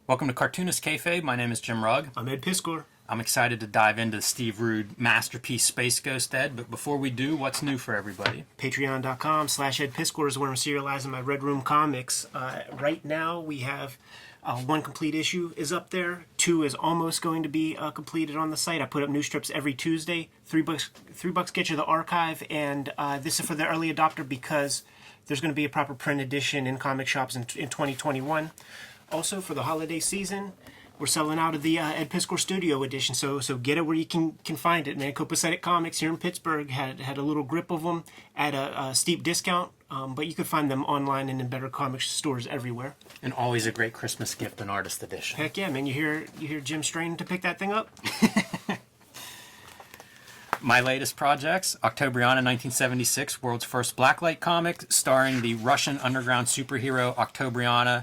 Welcome to Cartoonist Kayfabe. My name is Jim Rugg. I'm Ed Piscor. I'm excited to dive into Steve Rude masterpiece Space Ghost, Ed. But before we do, what's new for everybody? Patreon.com/Ed Piscor is where I'm serializing my Red Room comics. Right now we have one complete issue is up there. Two is almost going to be completed on the site. I put up new strips every Tuesday. $3 get you the archive, and this is for the early adopter because there's going to be a proper print edition in comic shops in 2021. Also, for the holiday season, we're selling out of the Ed Piscor Studio Edition, so get it where you can find it, man. Copacetic Comics here in Pittsburgh had a little grip of them at a steep discount, but you can find them online and in better comic stores everywhere. And always a great Christmas gift, an artist edition. Heck yeah, man. You hear Jim straining to pick that thing up? My latest projects, Octobriana 1976, world's first blacklight comic, starring the Russian underground superhero Octobriana.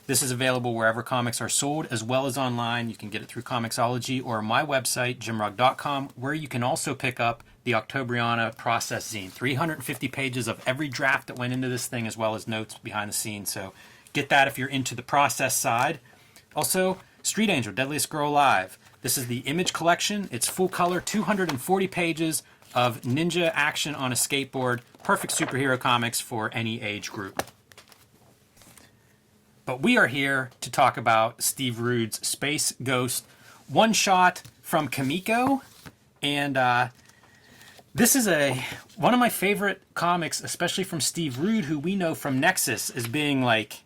This is available wherever comics are sold, as well as online. You can get it through Comixology or my website, jimrugg.com, where you can also pick up the Octobriana Process Zine. 350 pages of every draft that went into this thing, as well as notes behind the scenes. So get that if you're into the process side. Also, Street Angel, Deadliest Girl Alive. This is the Image collection. It's full color, 240 pages of ninja action on a skateboard. Perfect superhero comics for any age group. But we are here to talk about Steve Rude's Space Ghost one shot from Kamiko, and this is one of my favorite comics, especially from Steve Rude, who we know from Nexus as being like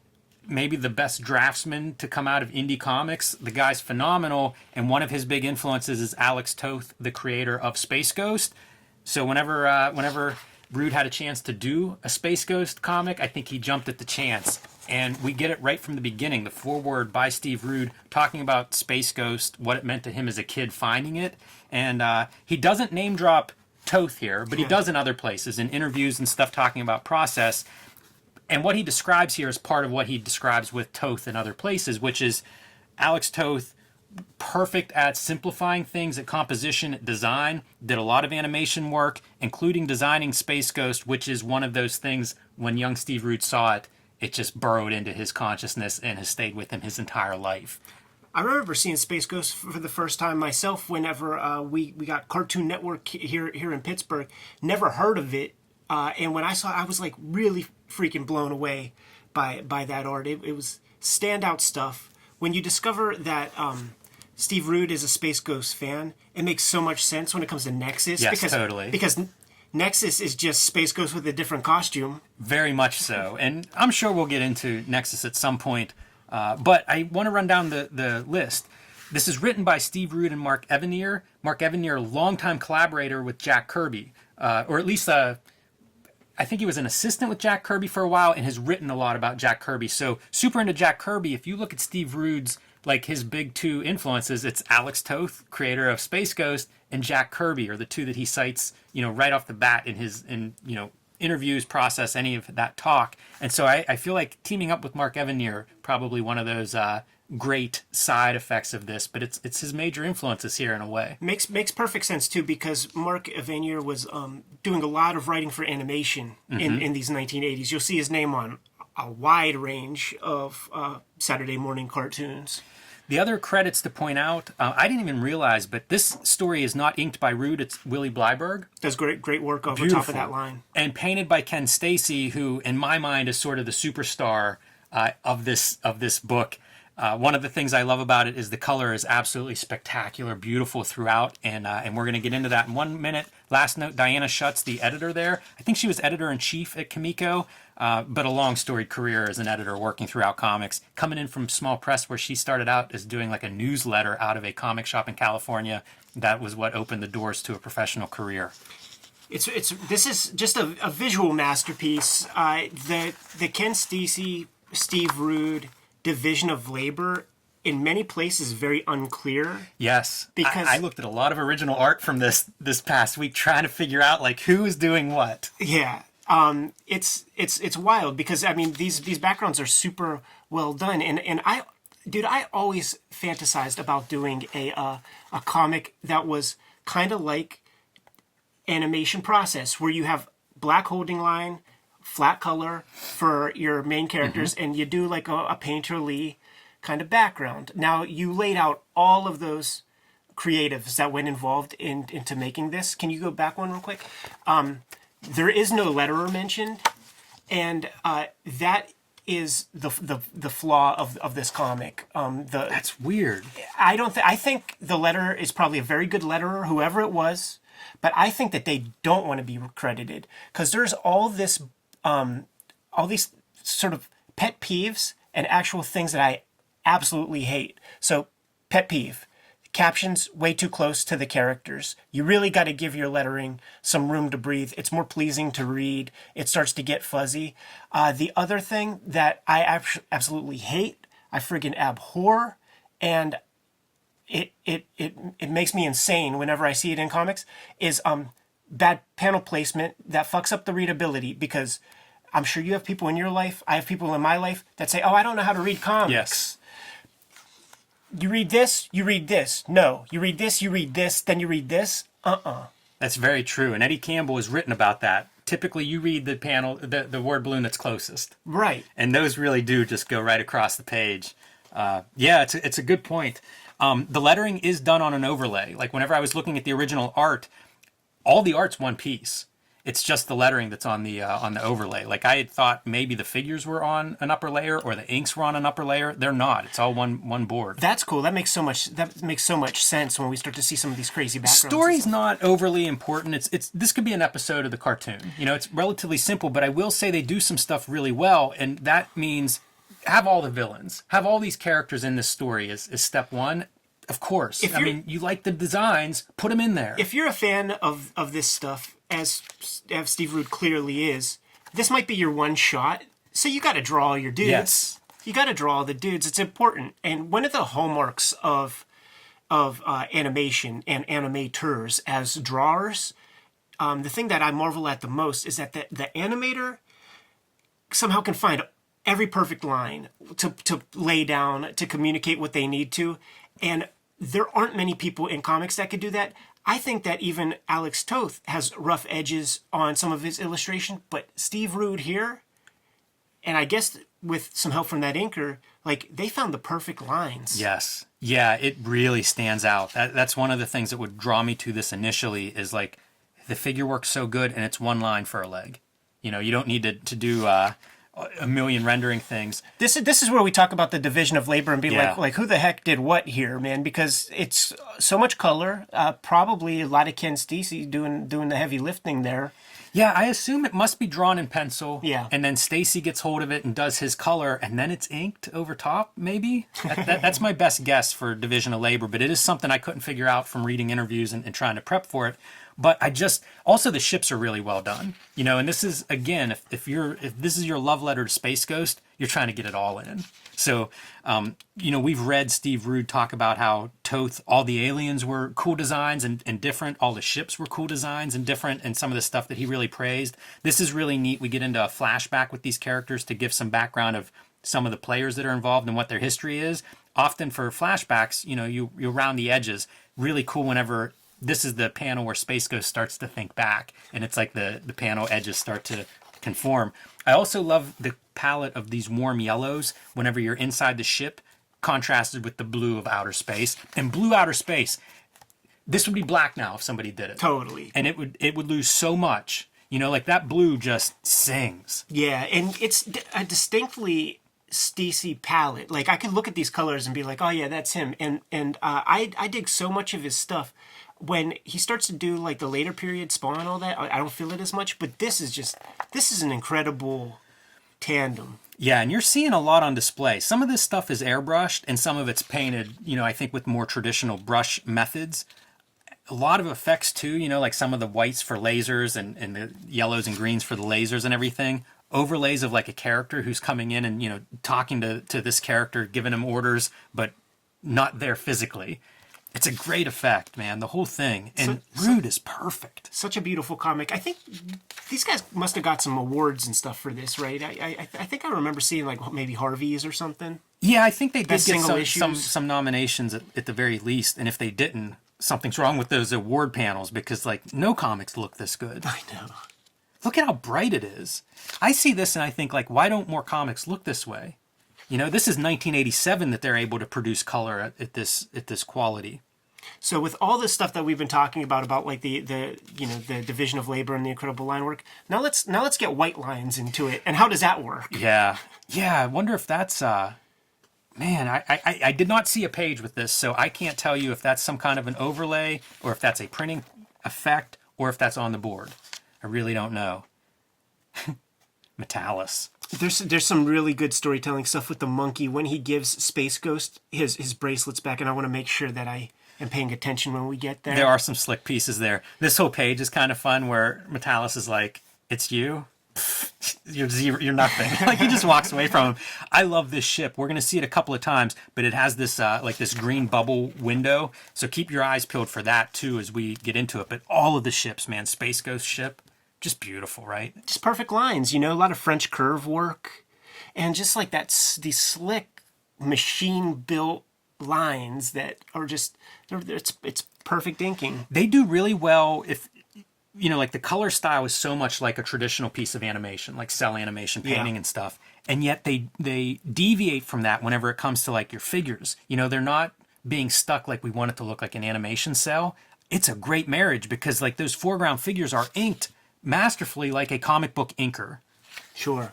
maybe the best draftsman to come out of indie comics. The guy's phenomenal, and one of his big influences is Alex Toth, the creator of Space Ghost. So whenever Rude had a chance to do a Space Ghost comic, I think he jumped at the chance. And we get it right from the beginning, the foreword by Steve Rude talking about Space Ghost, what it meant to him as a kid finding it. And he doesn't name drop Toth here, but he does in other places, in interviews and stuff talking about process. And what he describes here is part of what he describes with Toth in other places, which is Alex Toth, perfect at simplifying things, at composition, at design, did a lot of animation work, including designing Space Ghost, which is one of those things when young Steve Rude saw it, it just burrowed into his consciousness and has stayed with him his entire life. I remember seeing Space Ghost for the first time myself whenever we got Cartoon Network here in Pittsburgh. Never heard of it, and when I saw it, I was like really freaking blown away by that art. It was standout stuff. When you discover that Steve Rude is a Space Ghost fan, it makes so much sense when it comes to Nexus. Yes, totally. Because Nexus is just Space Ghost with a different costume. Very much so. And I'm sure we'll get into Nexus at some point. But I want to run down the list. This is written by Steve Rude and Mark Evanier. Mark Evanier, longtime collaborator with Jack Kirby. Or at least, I think he was an assistant with Jack Kirby for a while and has written a lot about Jack Kirby. So super into Jack Kirby. If you look at Steve Rude's, like his big two influences, it's Alex Toth, creator of Space Ghost, and Jack Kirby are the two that he cites, right off the bat in interviews, process, any of that talk. And so I feel like teaming up with Mark Evanier, probably one of those great side effects of this, but it's his major influences here in a way. Makes perfect sense too, because Mark Evanier was doing a lot of writing for animation in these 1980s. You'll see his name on a wide range of Saturday morning cartoons. The other credits to point out, I didn't even realize, but this story is not inked by Rude, it's Willie Blyberg. Does great work over top of that line. And painted by Ken Stacy, who in my mind is sort of the superstar of this book. One of the things I love about it is the color is absolutely spectacular, beautiful throughout, and we're going to get into that in 1 minute. Last note, Diana Schutz, the editor there. I think she was editor-in-chief at Kamiko, but a long storied career as an editor working throughout comics, coming in from small press where she started out as doing like a newsletter out of a comic shop in California. That was what opened the doors to a professional career. This is just a visual masterpiece. The Ken Stacy, Steve Rude division of labor in many places very unclear. Yes, because I looked at a lot of original art from this past week trying to figure out like who is doing what. Yeah. It's wild because I mean these backgrounds are super well done, and I always fantasized about doing a comic that was kind of like animation process where you have black holding line, flat color for your main characters, and you do like a painterly kind of background. Now, you laid out all of those creatives that went involved into making this. Can you go back one real quick? There is no letterer mentioned, and that is the flaw of this comic. That's weird. I think the letterer is probably a very good letterer, whoever it was, but I think that they don't want to be credited because there's all these sort of pet peeves and actual things that I absolutely hate. So, pet peeve. Captions way too close to the characters. You really got to give your lettering some room to breathe. It's more pleasing to read. It starts to get fuzzy. The other thing that I absolutely hate, I friggin' abhor, and it makes me insane whenever I see it in comics, is bad panel placement that fucks up the readability, because I'm sure you have people in your life, I have people in my life that say, oh, I don't know how to read comics. Yes. You read this, you read this. No, you read this, you read this, then you read this. That's very true. And Eddie Campbell has written about that. Typically, you read the panel, the word balloon that's closest. Right. And those really do just go right across the page. Yeah, it's a good point. The lettering is done on an overlay. Like whenever I was looking at the original art, all the art's one piece. It's just the lettering that's on the overlay. Like I had thought maybe the figures were on an upper layer or the inks were on an upper layer. They're not. It's all one board. That's cool. That makes so much sense when we start to see some of these crazy backgrounds. Story's not overly important. It's this could be an episode of the cartoon. You know, it's relatively simple, but I will say they do some stuff really well, and that means have all the villains, have all these characters in this story is step one. Of course. I mean, you like the designs, put them in there. If you're a fan of this stuff, as Steve Rude clearly is, this might be your one shot. So you got to draw your dudes. Yes. You got to draw the dudes. It's important. And one of the hallmarks of animation and animators as drawers, the thing that I marvel at the most is that the animator somehow can find every perfect line to lay down, to communicate what they need to. And there aren't many people in comics that could do that. I think that even Alex Toth has rough edges on some of his illustration, but Steve Rude here, and I guess with some help from that inker, like they found the perfect lines. Yes. Yeah, it really stands out. That's one of the things that would draw me to this initially is like the figure works so good and it's one line for a leg. You know, you don't need to do a million rendering things. This is where we talk about the division of labor and be like who the heck did what here, man? Because it's so much color. Probably a lot of Ken Stacy doing the heavy lifting there. Yeah, I assume it must be drawn in pencil. Yeah. And then Stacy gets hold of it and does his color, and then it's inked over top, maybe? That's my best guess for division of labor, but it is something I couldn't figure out from reading interviews and trying to prep for it. But also the ships are really well done, you know. And this is again, if this is your love letter to Space Ghost, you're trying to get it all in. So, you know, we've read Steve Rude talk about how Toth, all the aliens were cool designs and different. All the ships were cool designs and different, and some of the stuff that he really praised. This is really neat. We get into a flashback with these characters to give some background of some of the players that are involved and what their history is. Often for flashbacks, you know, you round the edges. Really cool whenever. This is the panel where Space Ghost starts to think back, and it's like the panel edges start to conform. I also love the palette of these warm yellows whenever you're inside the ship, contrasted with the blue of outer space. And blue outer space, this would be black now if somebody did it. Totally. And it would lose so much. You know, like that blue just sings. Yeah, and it's a distinctly Stacy palette. Like I could look at these colors and be like, oh yeah, that's him. And I dig so much of his stuff. When he starts to do like the later period Spawn and all that, I don't feel it as much, but this is an incredible tandem. Yeah, and you're seeing a lot on display. Some of this stuff is airbrushed and some of it's painted, you know, I think with more traditional brush methods. A lot of effects too, you know, like some of the whites for lasers and the yellows and greens for the lasers and everything. Overlays of like a character who's coming in and, you know, talking to this character, giving him orders, but not there physically. It's a great effect, man, the whole thing. And Rude is perfect. Such a beautiful comic. I think these guys must have got some awards and stuff for this, right? I think I remember seeing like maybe Harvey's or something. Yeah, I think they did Best get single some nominations at the very least. And if they didn't, something's wrong with those award panels because like no comics look this good. I know. Look at how bright it is. I see this and I think like, why don't more comics look this way? You know, this is 1987 that they're able to produce color at this quality. So with all this stuff that we've been talking about like the the division of labor and the incredible line work, now let's get white lines into it. And how does that work? Yeah. I wonder if that's man, I did not see a page with this, so I can't tell you if that's some kind of an overlay or if that's a printing effect or if that's on the board. I really don't know. Metallus. There's some really good storytelling stuff with the monkey when he gives Space Ghost his bracelets back, and I want to make sure that I am paying attention when we get there. There are some slick pieces there. This whole page is kind of fun where Metallus is like, "It's you? You're zero, you're nothing." Like he just walks away from him. I love this ship. We're going to see it a couple of times, but it has this like this green bubble window, so keep your eyes peeled for that too as we get into it. But all of the ships, man, Space Ghost ship, just beautiful, right? Just perfect lines, a lot of French curve work, and just like these slick machine built lines that are just it's perfect inking. They do really well if like the color style is so much like a traditional piece of animation, like cell animation painting and stuff, and yet they deviate from that whenever it comes to like your figures. They're not being stuck like we want it to look like an animation cell. It's a great marriage because like those foreground figures are inked masterfully like a comic book inker. Sure.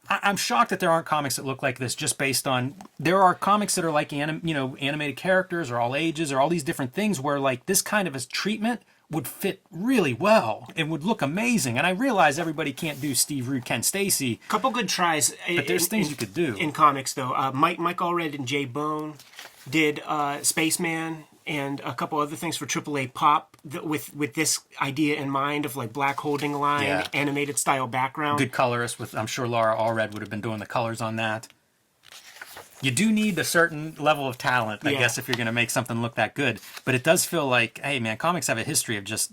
I'm shocked that there aren't comics that look like this just based on, there are comics that are like, animated characters or all ages or all these different things where like this kind of a treatment would fit really well and would look amazing. And I realize everybody can't do Steve Rude, Ken Stacy. Couple good tries. But there's things you could do. In comics though. Mike Allred and Jay Bone did Spaceman and a couple other things for AAA Pop with this idea in mind of like black holding line, animated style background. Good colorist with, I'm sure Laura Allred would have been doing the colors on that. You do need a certain level of talent, I guess, if you're going to make something look that good. But it does feel like, hey man, comics have a history of just,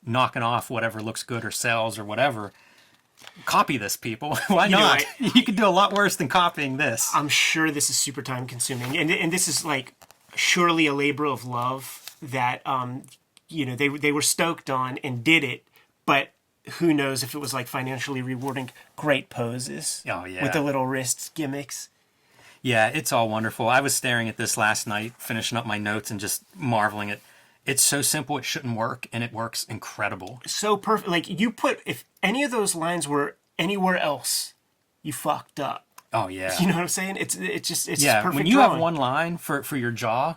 knocking off whatever looks good or sells or whatever. Copy this, people. Why not? You could do a lot worse than copying this. I'm sure this is super time consuming. And this is like surely a labor of love that they were stoked on and did it, but who knows if it was like financially rewarding. Great poses. Oh yeah. With the little wrist gimmicks. Yeah, it's all wonderful. I was staring at this last night, finishing up my notes and just marveling at. It's so simple it shouldn't work, and it works incredible. So perfect. Like if any of those lines were anywhere else, you fucked up. Oh yeah. You know what I'm saying? It's just perfect. When you have one line for your jaw,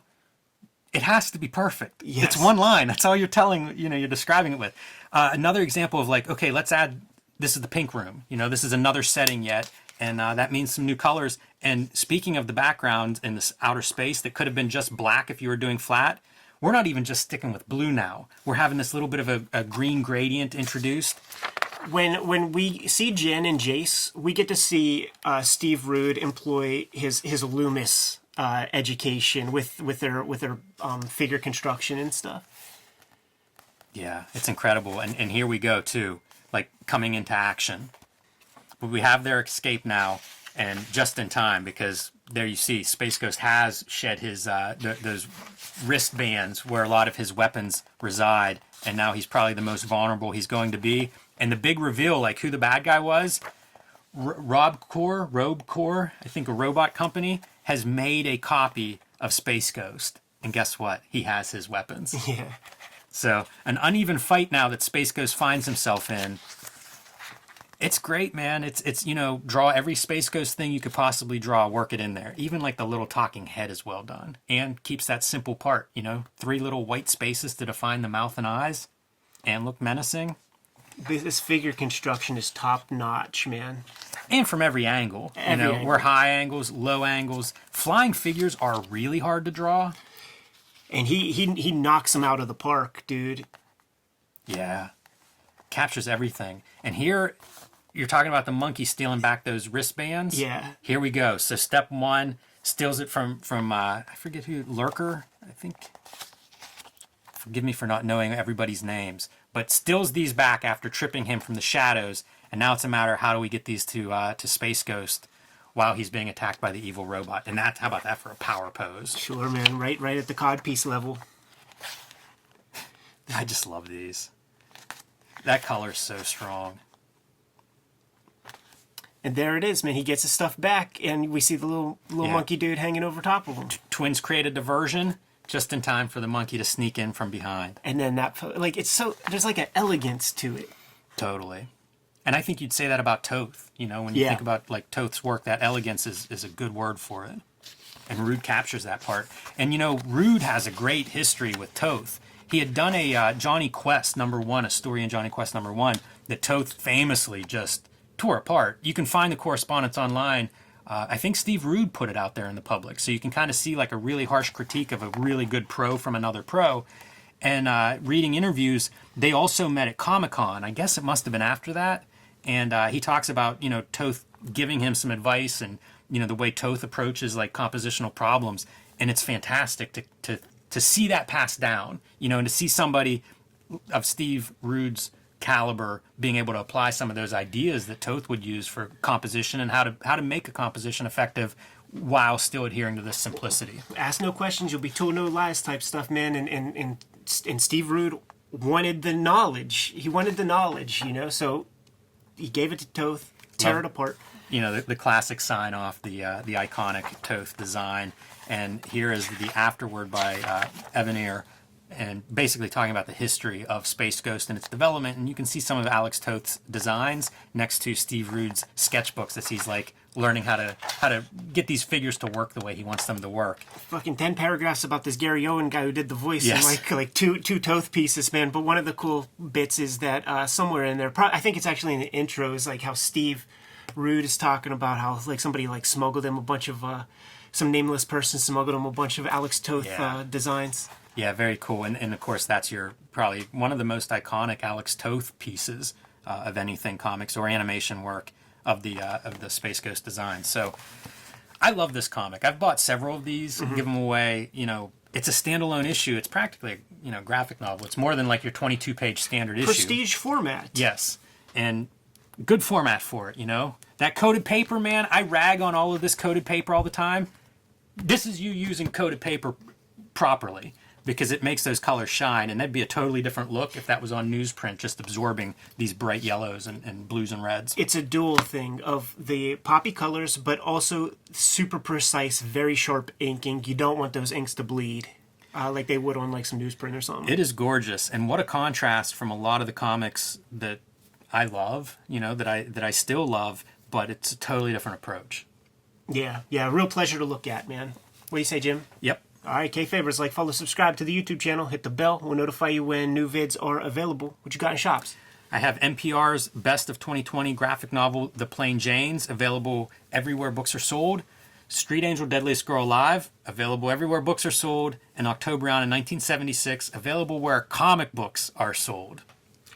it has to be perfect. Yes. It's one line. That's all you're telling. You're describing it with. Another example of like, okay, let's add. This is the pink room. This is another setting yet, and that means some new colors. And speaking of the background in this outer space that could have been just black if you were doing flat, we're not even just sticking with blue now. We're having this little bit of a green gradient introduced. When we see Jen and Jace, we get to see Steve Rude employ his Loomis education with their figure construction and stuff. Yeah, it's incredible. And here we go too, like coming into action. But we have their escape now, and just in time, because there you see Space Ghost has shed his those wristbands where a lot of his weapons reside, and now he's probably the most vulnerable he's going to be. And the big reveal, like who the bad guy was, Robe-Core, I think a robot company, has made a copy of Space Ghost. And guess what? He has his weapons. Yeah. So an uneven fight now that Space Ghost finds himself in. It's great, man. It's draw every Space Ghost thing you could possibly draw, work it in there. Even like the little talking head is well done. And keeps that simple part, 3 little white spaces to define the mouth and eyes and look menacing. This figure construction is top notch, man. And from every angle. We're high angles, low angles. Flying figures are really hard to draw. And he knocks them out of the park, dude. Yeah. Captures everything. And here, you're talking about the monkey stealing back those wristbands. Yeah. Here we go. So step 1, steals it from I forget who, Lurker, I think. Forgive me for not knowing everybody's names. But steals these back after tripping him from the shadows. And now it's a matter of how do we get these to Space Ghost while he's being attacked by the evil robot. And how about that for a power pose? Sure, man. Right at the codpiece level. I just love these. That color's so strong. And there it is, man. He gets his stuff back, and we see the little monkey dude hanging over top of him. Twins create a diversion just in time for the monkey to sneak in from behind. And then it's so, there's like an elegance to it. Totally. And I think you'd say that about Toth. You know, when you think about like Toth's work, that elegance is a good word for it. And Rude captures that part. And you know, Rude has a great history with Toth. He had done a Johnny Quest #1, a story in Johnny Quest #1 that Toth famously just tore apart. You can find the correspondence online. I think Steve Rude put it out there in the public. So you can kind of see like a really harsh critique of a really good pro from another pro. And reading interviews, they also met at Comic-Con. I guess it must have been after that. And he talks about, you know, Toth giving him some advice and, you know, the way Toth approaches like compositional problems. And it's fantastic to see that passed down, you know, and to see somebody of Steve Rude's caliber being able to apply some of those ideas that Toth would use for composition and how to make a composition effective while still adhering to this simplicity. Ask no questions, you'll be told no lies type stuff, man. And Steve Rude wanted the knowledge. He wanted the knowledge, you know, so he gave it to Toth, tear it apart. You know, the classic sign off, the iconic Toth design. And here is the afterword by Evan Eyre, and basically talking about the history of Space Ghost and its development. And you can see some of Alex Toth's designs next to Steve Rude's sketchbooks as he's like learning how to get these figures to work the way he wants them to work. Fucking 10 paragraphs about this Gary Owen guy who did the voice, yes. And like two Toth pieces, man. But one of the cool bits is that somewhere in there, I think it's actually in the intro, is like how Steve Rude is talking about how like somebody like smuggled him a bunch of some nameless person smuggled him a bunch of Alex Toth designs. Yeah, very cool. And of course, that's probably one of the most iconic Alex Toth pieces of anything comics or animation work of the Space Ghost design. So I love this comic. I've bought several of these, give them away. You know, it's a standalone issue. It's practically a graphic novel. It's more than like your 22-page standard issue. Prestige format. Yes, and good format for it. You know, that coated paper, man. I rag on all of this coated paper all the time. This is you using coated paper properly, because it makes those colors shine, and that'd be a totally different look if that was on newsprint, just absorbing these bright yellows and blues and reds. It's a dual thing of the poppy colors, but also super precise, very sharp inking. You don't want those inks to bleed like they would on like some newsprint or something. It is gorgeous, and what a contrast from a lot of the comics that I love, you know, that I still love, but it's a totally different approach. Yeah, real pleasure to look at, man. What do you say, Jim? Yep. All right, Kayfabers, like, follow, subscribe to the YouTube channel, hit the bell. We'll notify you when new vids are available. What you got in shops? I have NPR's Best of 2020 graphic novel, The Plain Janes, available everywhere books are sold. Street Angel, Deadliest Girl Alive, available everywhere books are sold. And October in 1976, available where comic books are sold.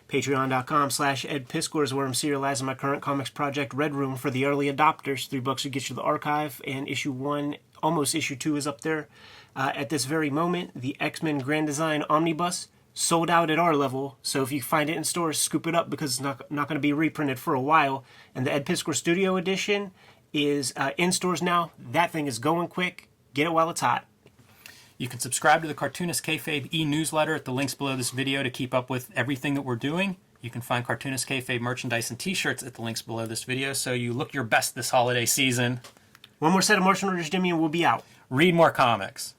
Patreon.com/EdPiscor is where I'm serializing my current comics project, Red Room, for the early adopters. $3 to get you the archive, and issue 1, almost issue 2 is up there. At this very moment, the X-Men Grand Design Omnibus sold out at our level, so if you find it in stores, scoop it up because it's not going to be reprinted for a while. And the Ed Piscor Studio Edition is in stores now. That thing is going quick. Get it while it's hot. You can subscribe to the Cartoonist Kayfabe e-newsletter at the links below this video to keep up with everything that we're doing. You can find Cartoonist Kayfabe merchandise and t-shirts at the links below this video, so you look your best this holiday season. One more set of Martian Orders, Jimmy, and we'll be out. Read more comics.